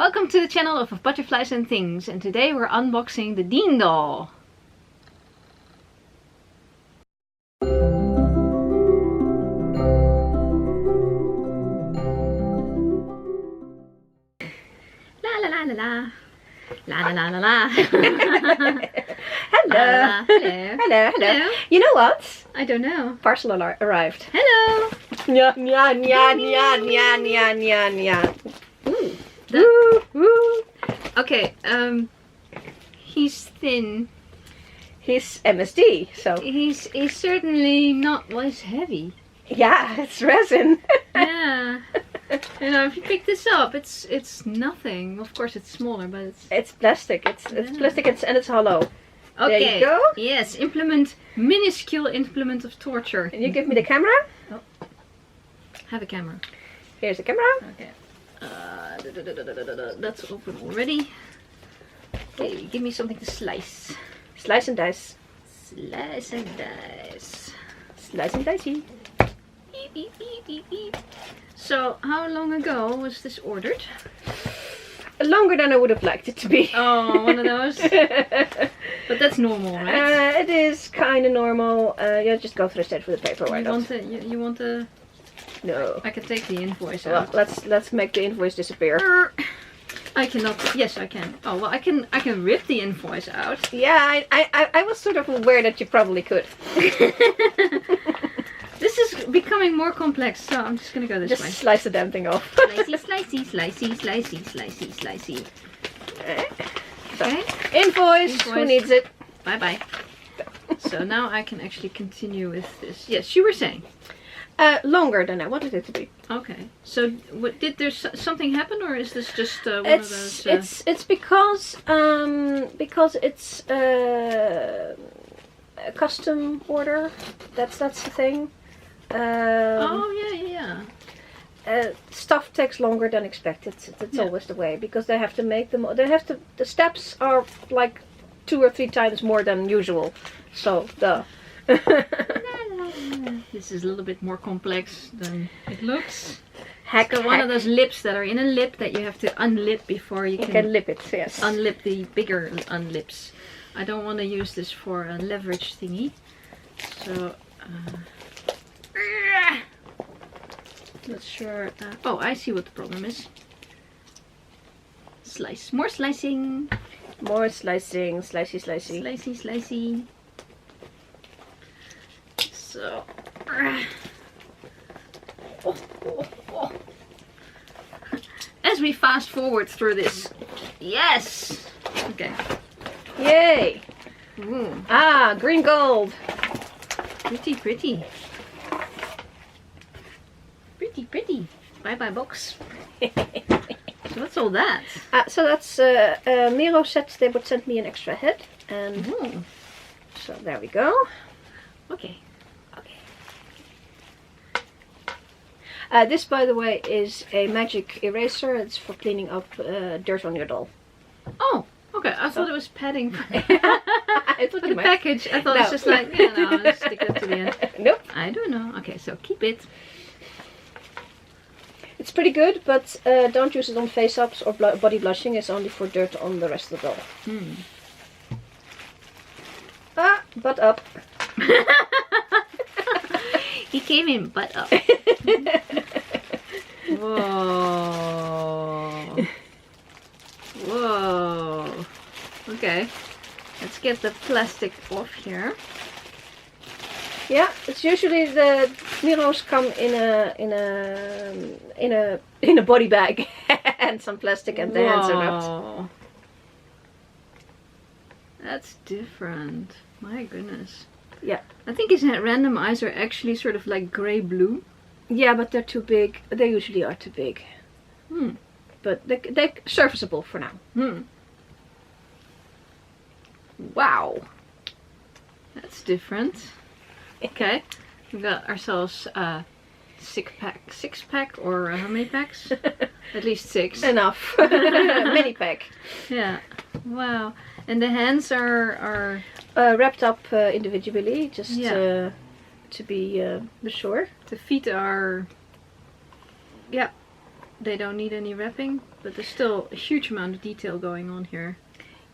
Welcome to the channel of Butterflies and Things, and today we're unboxing the Dean doll. La la la la la. La la la la la. Hello. Hello. Hello. Hello. You know what? I don't know. Parcel arrived. Hello. Nya nya nya nya nya nya nya nya. Ooh. Woo woo. Okay, he's thin. He's MSD, so He's certainly not less heavy. yeah, it's resin. Yeah. You know, if you pick this up, it's nothing. Of course, it's smaller, but It's plastic. It's plastic and it's hollow. okay. There you go. Yes, minuscule implement of torture. Can you give me the camera? Have a camera. Here's the camera. Okay. That's open already. Okay, give me something to slice. Slice and dice. Slice and dice. Slice and dicey. Beep, beep, beep, beep, beep. So, how long ago was this ordered? Longer than I would have liked it to be. Oh, one of those. But that's normal, right? It is kind of normal. You just go through straight for the paper. Why not? You want the? No. I can take the invoice Well, out. let's make the invoice disappear. I cannot. Yes, I can. Oh well, I can rip the invoice out. Yeah, I was sort of aware that you probably could. This is becoming more complex, so I'm just gonna go this Just way. slice the damn thing off. Slicey, slicey, slicey, slicey, slicey, slicey. Okay. Invoice. Who needs it? Bye bye. So now I can actually continue with this. Yes, you were saying. Longer than I wanted it to be. Okay. So, did there something happen, or is this just one of those? It's because it's a custom order. That's the thing. Oh yeah. Stuff takes longer than expected. That's always the way, because they have to make them. The steps are like 2 or 3 times more than usual. So duh. This is a little bit more complex than it looks. Heck, So one of those lips that are in a lip that you have to unlip before you can lip it. Yes. unlip the bigger unlips. I don't want to use this for a leverage thingy. So, not sure. Oh, I see what the problem is. Slice. More slicing. More slicing. Slicey, slicey. Slicey, slicey. So. Oh. As we fast forward through this. Yes! Okay. Yay! Ooh. Ah, green gold. Pretty. Pretty. Bye bye box. So what's all that? So that's Miro said they would send me an extra head, and so there we go. Okay. This, by the way, is a magic eraser. It's for cleaning up dirt on your doll. Oh, okay. I thought it was padding for It's the package. I thought it's just like, I'll stick it to the end. Nope. I don't know. Okay, so keep it. It's pretty good, but don't use it on face-ups or body blushing. It's only for dirt on the rest of the doll. Butt up. He came in butt up. Whoa. Okay. Let's get the plastic off here. Yeah, it's usually the Miros come in a body bag and some plastic, and the hands are wrapped. That's different. My goodness. Yeah. I think his random eyes are actually sort of like grey-blue. Yeah, but they're too big. They usually are too big. But they're serviceable for now. Wow. That's different. Okay. We got ourselves a 6-pack, or how many packs? At least 6. Enough. Mini pack. Yeah. Wow. And the hands are wrapped up individually, just to be sure. The feet are, yeah, they don't need any wrapping, but there's still a huge amount of detail going on here.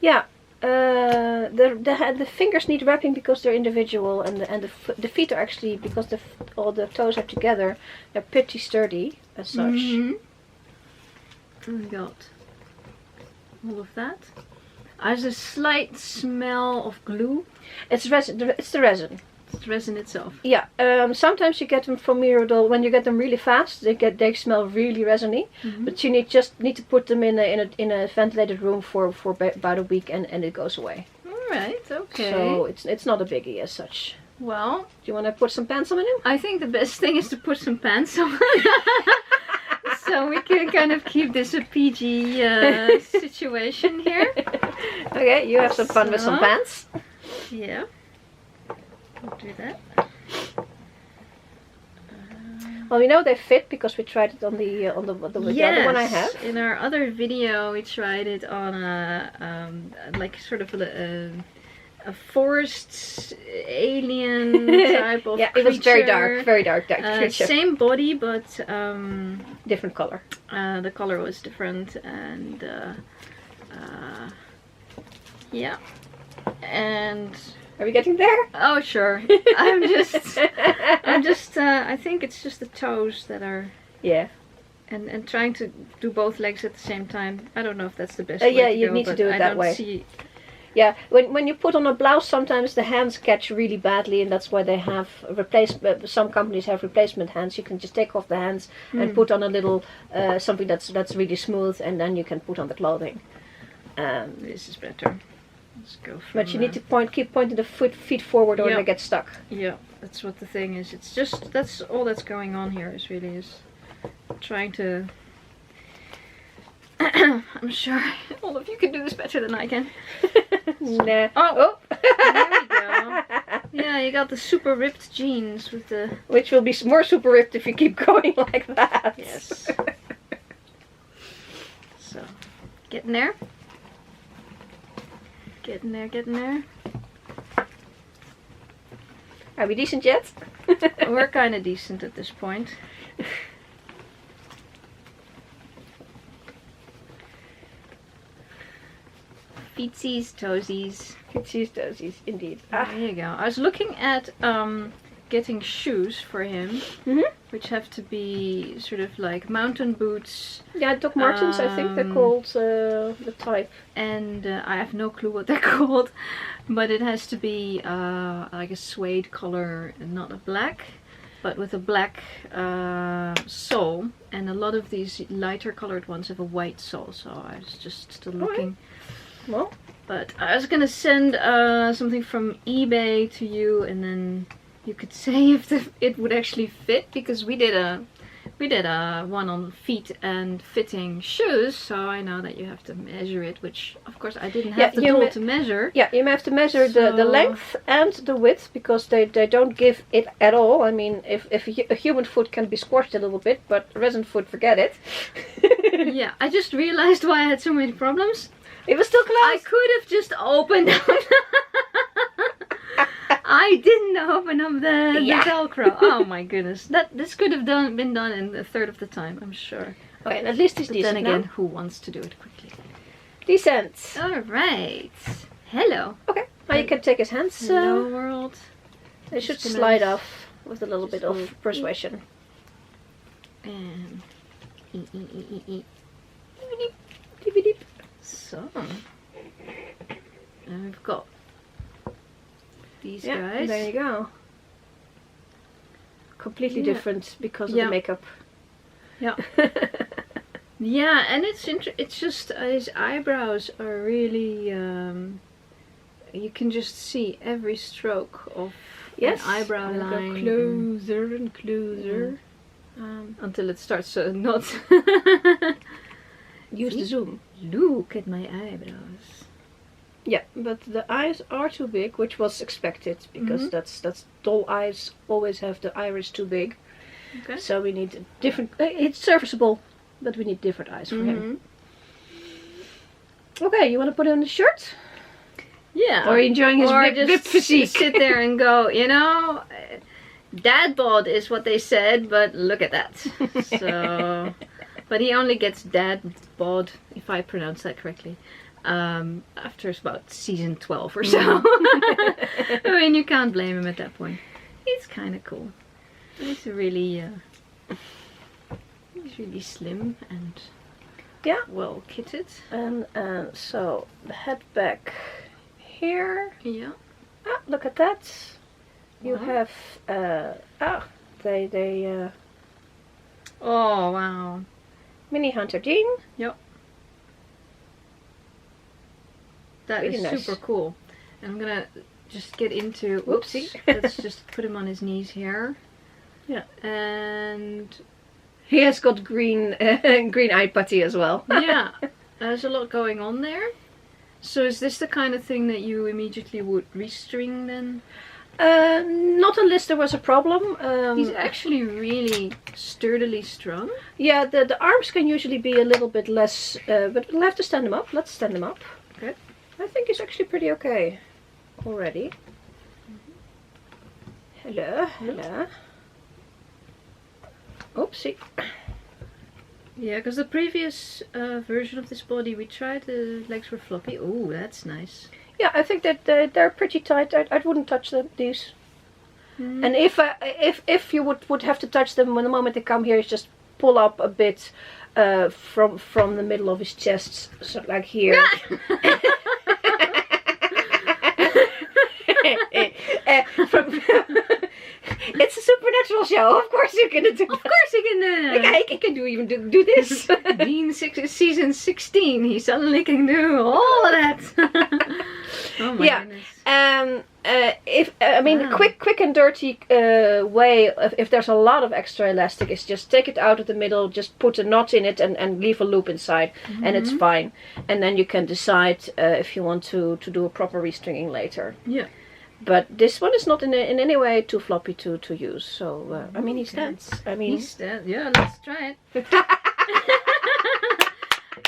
Yeah, the fingers need wrapping because they're individual, and the feet are actually, because all the toes are together, they're pretty sturdy as such. And we got all of that. There's a slight smell of glue. It's resin. It's the resin. It's resin itself. Yeah. Sometimes you get them from Mirodoll. When you get them really fast, they smell really resiny. But you need to put them in a ventilated room for about a week, and it goes away. All right. Okay. So it's not a biggie as such. Well, do you want to put some pants on it? I think the best thing is to put some pants on. So we can kind of keep this a PG situation here. Okay, you have some fun with some pants. Yeah. I'll do that. Well, we know they fit because we tried it on the other one I have. In our other video, we tried it on a like sort of a forest alien type of yeah, creature. it was very dark creature. Same body, but different color. The color was different, and yeah. And are we getting there? oh sure. I'm just. I think it's just the toes that are. Yeah. And trying to do both legs at the same time. I don't know if that's the best. Yeah, way to you go, need to do it that way. See... Yeah, when you put on a blouse, sometimes the hands catch really badly, and that's why they have some companies have replacement hands. You can just take off the hands and put on a little something that's really smooth, and then you can put on the clothing. This is better. Let's go. But you need to keep pointing the feet forward, or they get stuck. Yeah, that's what the thing is. It's just that's all that's going on here. Is trying to. I'm sure all of you can do this better than I can. Nah. Oh, there we go. Yeah, you got the super ripped jeans with the. Which will be more super ripped if you keep going like that. Yes. So, getting there. Getting there. Are we decent yet? We're kind of decent at this point. Feetsies, toesies. Feetsies, toesies, indeed. There you go. I was looking at getting shoes for him, which have to be sort of like mountain boots. Yeah, Doc Martens, I think they're called the type. And I have no clue what they're called, but it has to be like a suede color, not a black, but with a black sole. And a lot of these lighter colored ones have a white sole, so I was just still looking. Well, but I was gonna send something from eBay to you, and then you could say if it would actually fit, because we did a one on feet and fitting shoes, so I know that you have to measure it, which of course I didn't have the tool to measure. Yeah, you have to measure the length and the width, because they don't give it at all. I mean, if a human foot can be squashed a little bit, but a resin foot, forget it. Yeah, I just realized why I had so many problems. It was still closed. I could have just opened up. I didn't open up the Velcro. Oh my goodness. This could have been done in a third of the time, I'm sure. Okay, and at least it's but decent. Then again, now. Who wants to do it quickly? Decent. Alright. Hello. Okay. Now you can take his hands. Hello world. They should slide off with a little bit of persuasion. And so, and we've got these guys. There you go. Completely different because of the makeup. Yeah. Yeah, and it's just his eyebrows are really. You can just see every stroke of an eyebrow line. Go closer and closer. Until it starts to not. Use the zoom. Look at my eyebrows. Yeah, but the eyes are too big, which was expected, because that's doll eyes always have the iris too big. Okay. So we need different. It's serviceable, but we need different eyes for him. Okay, you want to put on the shirt? Yeah. Or enjoying his ripped physique. Sit there and go, you know, dad bod is what they said, but look at that. So But he only gets dad bod, if I pronounce that correctly, after about season 12 or so. I mean, you can't blame him at that point. He's kind of cool. He's really slim and well kitted. And so the head back here. Yeah. Ah, look at that. You have they oh wow. Mini Hunter Dean. Yep. That really is nice. super cool. And I'm gonna just get into Whoopsie. Let's just put him on his knees here. Yeah. And he has got green green eye putty as well. yeah. There's a lot going on there. So is this the kind of thing that you immediately would restring then? Not unless there was a problem. He's actually really sturdily strung. Yeah, the arms can usually be a little bit less, but we'll have to stand them up. Let's stand them up. Okay. I think he's actually pretty okay already. Hello, hello. Oopsie. Yeah, because the previous version of this body we tried, the legs were floppy. Oh, that's nice. Yeah, I think that they're pretty tight. I wouldn't touch these. And if you would have to touch them when the moment they come here, is just pull up a bit from the middle of his chest, so like here. It's a supernatural show. Of course you can do. Of course he can do that. He can do this. Dean season 16. He suddenly can do all of that. Oh my goodness. Quick and dirty way. If there's a lot of extra elastic, is just take it out of the middle, just put a knot in it, and leave a loop inside, and it's fine. And then you can decide if you want to do a proper restringing later. Yeah. But this one is not in any way too floppy to use. So I mean, he stands. He stands. Yeah, let's try it.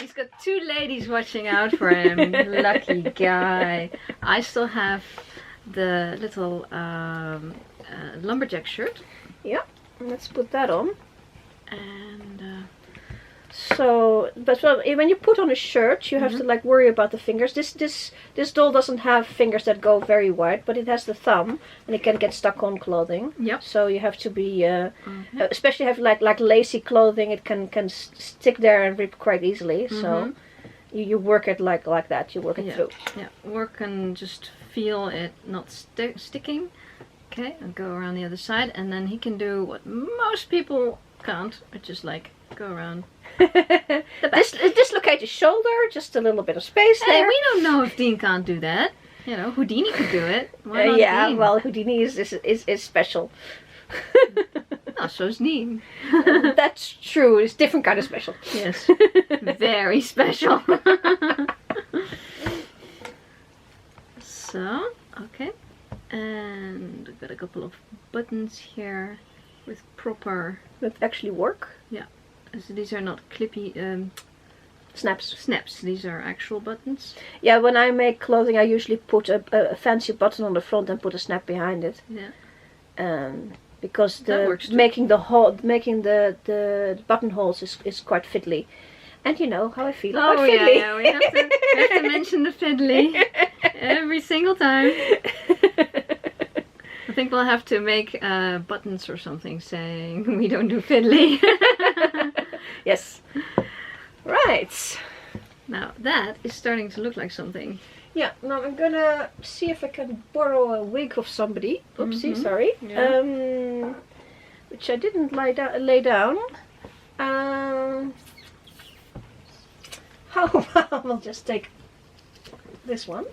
He's got two ladies watching out for him. Lucky guy. I still have the little lumberjack shirt. Yeah, let's put that on. And so, but when you put on a shirt, you have to like worry about the fingers. This doll doesn't have fingers that go very wide, but it has the thumb, and it can get stuck on clothing. Yep. So you have to be, especially have like lacy clothing. It can stick there and rip quite easily. So you work it like that. You work it through. Yeah. Work and just feel it not sticking. Okay, I'll go around the other side, and then he can do what most people can't, which is like go around. Dislocate his shoulder, just a little bit of space Hey, there. we don't know if Dean can't do that. You know, Houdini could do it. Why not Dean? Well, Houdini is special. Oh, so's Dean. That's true. It's different kind of special. Yes, very special. So, okay, and we've got a couple of buttons here with proper. That actually work. Yeah. So these are not clippy snaps. These are actual buttons. Yeah, when I make clothing, I usually put a fancy button on the front and put a snap behind it. Yeah. Because making the buttonholes is quite fiddly, and you know how I feel about fiddly. Yeah, we have to mention the fiddly every single time. I think we'll have to make buttons or something saying we don't do fiddly. Yes. Right. Now that is starting to look like something. Yeah, now I'm gonna see if I can borrow a wig of somebody. Oopsie, sorry. Yeah. Which I didn't lay down. How about we'll just take this one.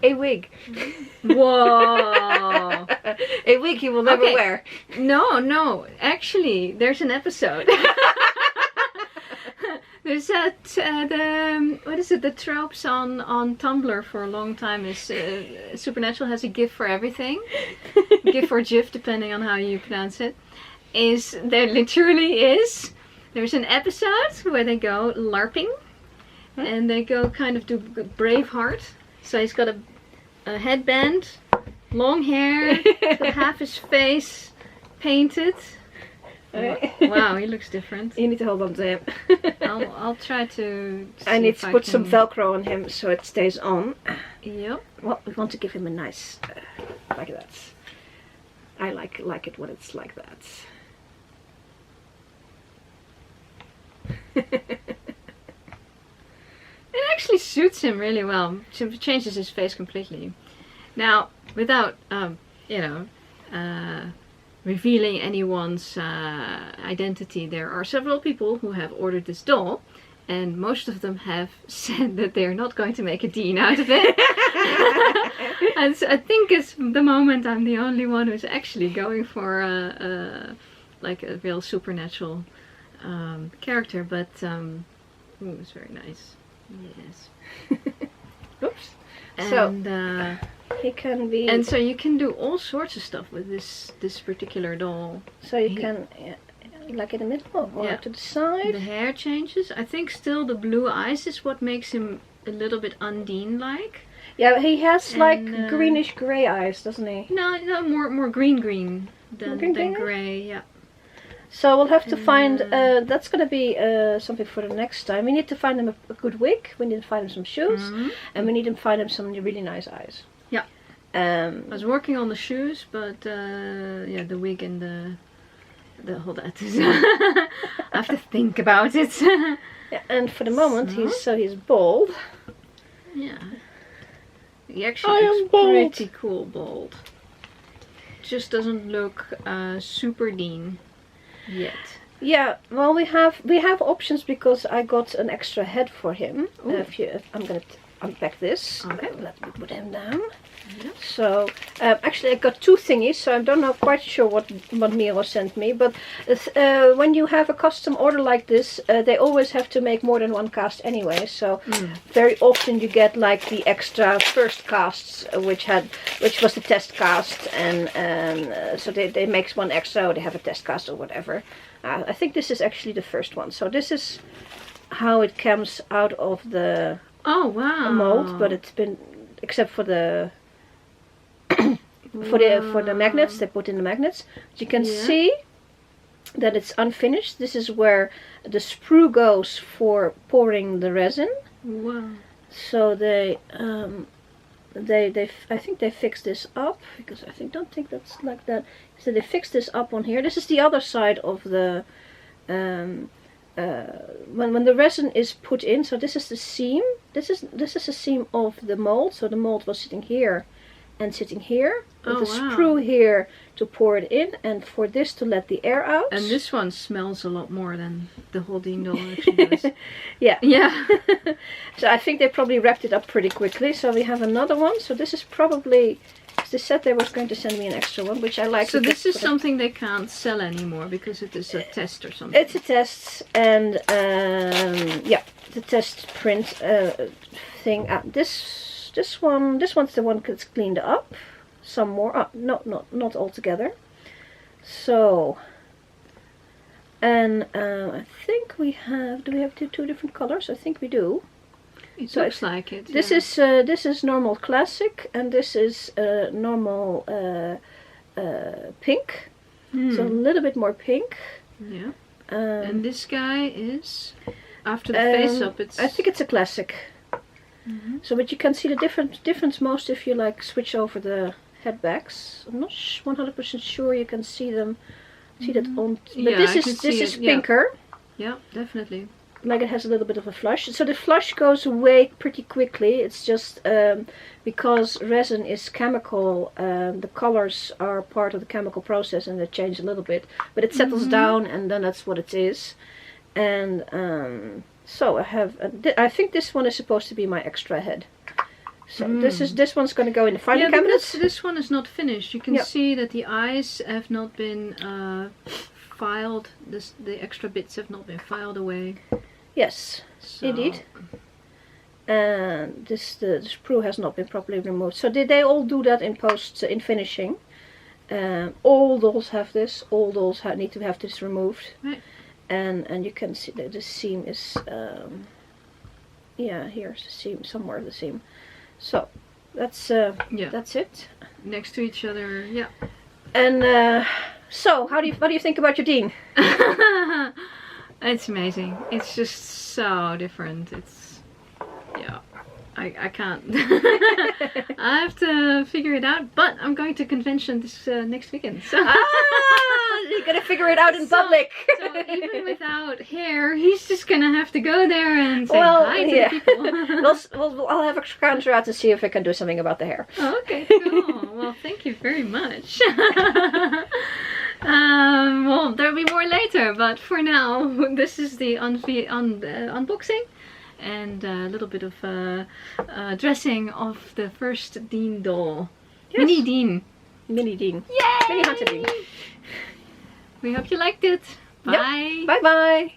A wig. Whoa! A wig you will never wear. No. Actually, there's an episode. There's that what is it? The tropes on Tumblr for a long time is Supernatural has a GIF for everything. GIF or GIF, depending on how you pronounce it. There literally is. There's an episode where they go LARPing, and they go kind of do Braveheart. So he's got a headband, long hair, half his face painted. Right. Wow, he looks different. You need to hold on to him. I'll try to. I need to put some Velcro on him so it stays on. Yep. Well, we want to give him a nice, like that. I like it when it's like that. It actually suits him really well. It changes his face completely. Now, without revealing anyone's identity, there are several people who have ordered this doll, and most of them have said that they're not going to make a Dean out of it. And so I think it's the moment I'm the only one who's actually going for like a real supernatural character, but ooh, it's very nice. Yes. Oops. And he can be. and so you can do all sorts of stuff with this particular doll. So you can, like in the middle or to the side. The hair changes. I think still the blue eyes is what makes him a little bit Undine-like. Yeah, he has like And, greenish grey eyes, doesn't he? No, more green than green? grey. Yeah. So we'll have to And, find. That's gonna be something for the next time. We need to find him a good wig. We need to find him some shoes, and we need to find him some really nice eyes. Yeah. I was working on the shoes, but yeah, the wig and the whole that is. I have to think about it. Yeah, and for the moment he's bald. Yeah. He actually looks pretty cool bald. Just doesn't look super Dean yet. Yeah, well we have options because I got an extra head for him. I'm gonna unpack this. Okay. Let me put him down. Yeah. So actually I got two thingies, so I don't know quite sure what Miro sent me, but when you have a custom order like this, they always have to make more than one cast anyway, so very often you get like the extra first casts, which was the test cast, and so they make one extra, or they have a test cast or whatever. I think this is actually the first one, so this is how it comes out of the mold, but it's been, except for the for the magnets, they put in the magnets. But you can see that it's unfinished. This is where the sprue goes for pouring the resin. Wow. So they I think they fixed this up, because don't think that's like that. So they fixed this up on here. This is the other side of the when the resin is put in. So this is the seam. This is the seam of the mold. So the mold was sitting here and sitting here, with the sprue here to pour it in, and for this to let the air out. And this one smells a lot more than the whole Dean doll actually does. Yeah. So I think they probably wrapped it up pretty quickly. So we have another one. So this is probably, they said they was going to send me an extra one, which I like. So this is something they can't sell anymore because it is a test or something. It's a test, and the test print thing. This one's the one that's cleaned up. Some more. Not all together. So, and I think we have. Do we have two different colors? I think we do. It looks like it. This is normal classic, and this is normal pink. So a little bit more pink. Yeah. And this guy is after the face up. I think it's a classic. So, but you can see the difference most if you like switch over the head backs. I'm not 100% sure you can see them. See that on? But this is pinker. Yeah, definitely. Like it has a little bit of a flush. So the flush goes away pretty quickly. It's just because resin is chemical. The colors are part of the chemical process, and they change a little bit. But it settles down, and then that's what it is. And so I think this one is supposed to be my extra head. So this one's going to go in the filing cabinets. This one is not finished. You can see that the eyes have not been filed. The extra bits have not been filed away. Yes, indeed. And the sprue has not been properly removed. So they all do that in post, in finishing. All dolls have this. All dolls need to have this removed. Right. And you can see that the seam is here's the seam, somewhere the seam. So that's it. Next to each other, yeah. And So, what do you think about your Dean? It's amazing. It's just so different. It's, yeah, I can't. I have to figure it out, but I'm going to convention this next weekend. So. You're gonna figure it out in public. So even without hair, he's just gonna have to go there and say hi to the people. I'll have a counter out to see if I can do something about the hair. Oh, okay, cool. Well, thank you very much. Well, there'll be more later, but for now, this is the unboxing and a little bit of dressing of the first Dean doll. Yes. Mini Dean. Mini Dean. Yay! Mini Hunter Dean. We hope you liked it. Bye. Yep. Bye bye.